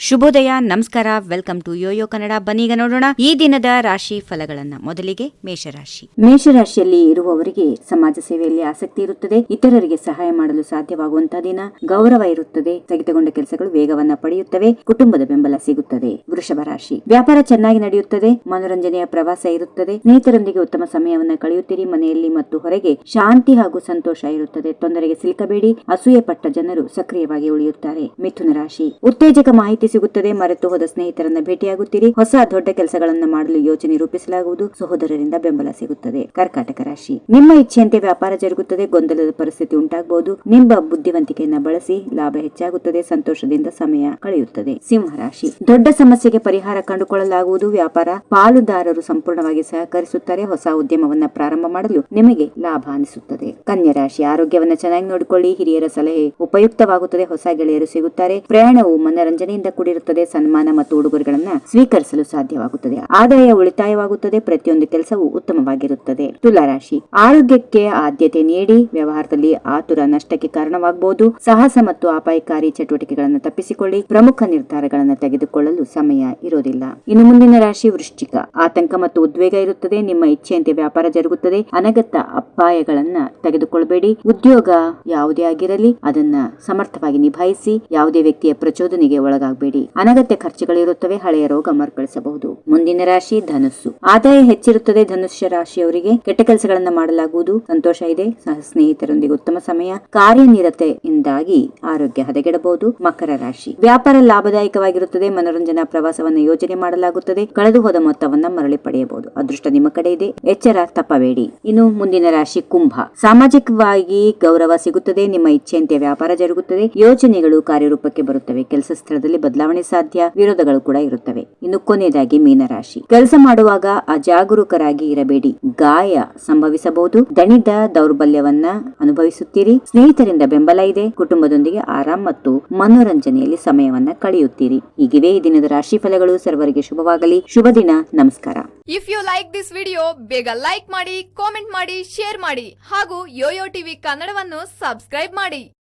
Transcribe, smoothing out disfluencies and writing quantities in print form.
ಶುಭೋದಯ, ನಮಸ್ಕಾರ, welcome to Yoyo Kannada. ಬನ್ನೀಗ ನೋಡೋಣ ಈ ದಿನದ ರಾಶಿ ಫಲಗಳನ್ನ. ಮೊದಲಿಗೆ ಮೇಷರಾಶಿ. ಮೇಷರಾಶಿಯಲ್ಲಿ ಇರುವವರಿಗೆ ಸಮಾಜ ಸೇವೆಯಲ್ಲಿ ಆಸಕ್ತಿ ಇರುತ್ತದೆ. ಇತರರಿಗೆ ಸಹಾಯ ಮಾಡಲು ಸಾಧ್ಯವಾಗುವಂತಹ ದಿನ. ಗೌರವ ಇರುತ್ತದೆ. ಸ್ಥಗಿತಗೊಂಡ ಕೆಲಸಗಳು ವೇಗವನ್ನ ಪಡೆಯುತ್ತವೆ. ಕುಟುಂಬದ ಬೆಂಬಲ ಸಿಗುತ್ತದೆ. ವೃಷಭ ರಾಶಿ. ವ್ಯಾಪಾರ ಚೆನ್ನಾಗಿ ನಡೆಯುತ್ತದೆ. ಮನೋರಂಜನೆಯ ಪ್ರವಾಸ ಇರುತ್ತದೆ. ಸ್ನೇಹಿತರೊಂದಿಗೆ ಉತ್ತಮ ಸಮಯವನ್ನ ಕಳೆಯುತ್ತೀರಿ. ಮನೆಯಲ್ಲಿ ಮತ್ತು ಹೊರಗೆ ಶಾಂತಿ ಹಾಗೂ ಸಂತೋಷ ಇರುತ್ತದೆ. ತೊಂದರೆಗೆ ಸಿಲುಕಬೇಡಿ. ಅಸೂಯೆ ಪಟ್ಟ ಜನರು ಸಕ್ರಿಯವಾಗಿ ಉಳಿಯುತ್ತಾರೆ. ಮಿಥುನ ರಾಶಿ. ಉತ್ತೇಜಕ ಮಾಹಿತಿ ಸಿಗುತ್ತದೆ. ಮರೆತು ಹೋದ ಸ್ನೇಹಿತರನ್ನ ಭೇಟಿಯಾಗುತ್ತೀರಿ. ಹೊಸ ದೊಡ್ಡ ಕೆಲಸಗಳನ್ನ ಮಾಡಲು ಯೋಜನೆ ರೂಪಿಸಲಾಗುವುದು. ಸಹೋದರರಿಂದ ಬೆಂಬಲ ಸಿಗುತ್ತದೆ. ಕರ್ಕಾಟಕ ರಾಶಿ. ನಿಮ್ಮ ಇಚ್ಛೆಯಂತೆ ವ್ಯಾಪಾರ ಜರುಗುತ್ತದೆ. ಗೊಂದಲದ ಪರಿಸ್ಥಿತಿ ಉಂಟಾಗಬಹುದು. ನಿಮ್ಮ ಬುದ್ಧಿವಂತಿಕೆಯನ್ನ ಬಳಸಿ ಲಾಭ ಹೆಚ್ಚಾಗುತ್ತದೆ. ಸಂತೋಷದಿಂದ ಸಮಯ ಕಳೆಯುತ್ತದೆ. ಸಿಂಹ ರಾಶಿ. ದೊಡ್ಡ ಸಮಸ್ಯೆಗೆ ಪರಿಹಾರ ಕಂಡುಕೊಳ್ಳಲಾಗುವುದು. ವ್ಯಾಪಾರ ಪಾಲುದಾರರು ಸಂಪೂರ್ಣವಾಗಿ ಸಹಕರಿಸುತ್ತಾರೆ. ಹೊಸ ಉದ್ಯಮವನ್ನ ಪ್ರಾರಂಭ ಮಾಡಲು ನಿಮಗೆ ಲಾಭ ಅನಿಸುತ್ತದೆ. ಕನ್ಯಾ ರಾಶಿ. ಆರೋಗ್ಯವನ್ನ ಚೆನ್ನಾಗಿ ನೋಡಿಕೊಳ್ಳಿ. ಹಿರಿಯರ ಸಲಹೆ ಉಪಯುಕ್ತವಾಗುತ್ತದೆ. ಹೊಸ ಗೆಳೆಯರು ಸಿಗುತ್ತಾರೆ. ಪ್ರಯಾಣವು ಮನರಂಜನೆಯಿಂದ ಕೂಡಿರುತ್ತದೆ. ಸನ್ಮಾನ ಮತ್ತು ಉಡುಗೊರೆಗಳನ್ನ ಸ್ವೀಕರಿಸಲು ಸಾಧ್ಯವಾಗುತ್ತದೆ. ಆದಾಯ ಉಳಿತಾಯವಾಗುತ್ತದೆ. ಪ್ರತಿಯೊಂದು ಕೆಲಸವೂ ಉತ್ತಮವಾಗಿರುತ್ತದೆ. ತುಲಾ ರಾಶಿ. ಆರೋಗ್ಯಕ್ಕೆ ಆದ್ಯತೆ ನೀಡಿ. ವ್ಯವಹಾರದಲ್ಲಿ ಆತುರ ನಷ್ಟಕ್ಕೆ ಕಾರಣವಾಗಬಹುದು. ಸಾಹಸ ಮತ್ತು ಅಪಾಯಕಾರಿ ಚಟುವಟಿಕೆಗಳನ್ನು ತಪ್ಪಿಸಿಕೊಳ್ಳಿ. ಪ್ರಮುಖ ನಿರ್ಧಾರಗಳನ್ನು ತೆಗೆದುಕೊಳ್ಳಲು ಸಮಯ ಇರೋದಿಲ್ಲ. ಇನ್ನು ಮುಂದಿನ ರಾಶಿ ವೃಶ್ಚಿಕ. ಆತಂಕ ಮತ್ತು ಉದ್ವೇಗ ಇರುತ್ತದೆ. ನಿಮ್ಮ ಇಚ್ಛೆಯಂತೆ ವ್ಯಾಪಾರ ಜರುಗುತ್ತದೆ. ಅನಗತ್ಯ ಅಪಾಯಗಳನ್ನ ತೆಗೆದುಕೊಳ್ಳಬೇಡಿ. ಉದ್ಯೋಗ ಯಾವುದೇ ಆಗಿರಲಿ ಅದನ್ನ ಸಮರ್ಥವಾಗಿ ನಿಭಾಯಿಸಿ. ಯಾವುದೇ ವ್ಯಕ್ತಿಯ ಪ್ರಚೋದನೆಗೆ ಒಳಗಾಗಬೇಡಿ. ಅನಗತ್ಯ ಖರ್ಚುಗಳಿರುತ್ತವೆ. ಹಳೆಯ ರೋಗ ಮರುಕಳಿಸಬಹುದು. ಮುಂದಿನ ರಾಶಿ ಧನುಸ್ಸು. ಆದಾಯ ಹೆಚ್ಚಿರುತ್ತದೆ. ಧನುಷ್ಯ ರಾಶಿಯವರಿಗೆ ಕೆಟ್ಟ ಕೆಲಸಗಳನ್ನ ಮಾಡಲಾಗುವುದು. ಸಂತೋಷ ಇದೆ. ಸಹ ಸ್ನೇಹಿತರೊಂದಿಗೆ ಉತ್ತಮ ಸಮಯ. ಕಾರ್ಯನಿರತೆಯಿಂದಾಗಿ ಆರೋಗ್ಯ ಹದಗೆಡಬಹುದು. ಮಕರ ರಾಶಿ. ವ್ಯಾಪಾರ ಲಾಭದಾಯಕವಾಗಿರುತ್ತದೆ. ಮನೋರಂಜನಾ ಪ್ರವಾಸವನ್ನು ಯೋಜನೆ ಮಾಡಲಾಗುತ್ತದೆ. ಕಳೆದು ಹೋದ ಮೊತ್ತವನ್ನ ಮರಳಿ ಪಡೆಯಬಹುದು. ಅದೃಷ್ಟ ನಿಮ್ಮ ಕಡೆ ಇದೆ. ಎಚ್ಚರ ತಪ್ಪಬೇಡಿ. ಇನ್ನು ಮುಂದಿನ ರಾಶಿ ಕುಂಭ. ಸಾಮಾಜಿಕವಾಗಿ ಗೌರವ ಸಿಗುತ್ತದೆ. ನಿಮ್ಮ ಇಚ್ಛೆಯಂತೆ ವ್ಯಾಪಾರ ಜರುಗುತ್ತದೆ. ಯೋಜನೆಗಳು ಕಾರ್ಯರೂಪಕ್ಕೆ ಬರುತ್ತವೆ. ಕೆಲಸ ಸ್ಥಳದಲ್ಲಿ ಬದಲಾವಣೆ ಸಾಧ್ಯ. ವಿರೋಧಗಳು ಕೂಡ ಇರುತ್ತವೆ. ಇನ್ನು ಕೊನೆಯದಾಗಿ ಮೀನರಾಶಿ. ಕೆಲಸ ಮಾಡುವಾಗ ಅಜಾಗರೂಕರಾಗಿ ಇರಬೇಡಿ. ಗಾಯ ಸಂಭವಿಸಬಹುದು. ದಣಿದ ದೌರ್ಬಲ್ಯವನ್ನ ಅನುಭವಿಸುತ್ತೀರಿ. ಸ್ನೇಹಿತರಿಂದ ಬೆಂಬಲ ಇದೆ. ಕುಟುಂಬದೊಂದಿಗೆ ಆರಾಮ್ ಮತ್ತು ಮನೋರಂಜನೆಯಲ್ಲಿ ಸಮಯವನ್ನ ಕಳೆಯುತ್ತೀರಿ. ಹೀಗಿವೆ ಈ ದಿನದ ರಾಶಿ ಫಲಗಳು. ಸರ್ವರಿಗೆ ಶುಭವಾಗಲಿ. ಶುಭ ದಿನ. ನಮಸ್ಕಾರ. If you like this video, ಬೇಗ ಲೈಕ್ ಮಾಡಿ, ಕಾಮೆಂಟ್ ಮಾಡಿ, ಶೇರ್ ಮಾಡಿ ಹಾಗೂ ಯೋಯೋ ಟಿವಿ ಕನ್ನಡವನ್ನು ಸಬ್ಸ್ಕ್ರೈಬ್ ಮಾಡಿ.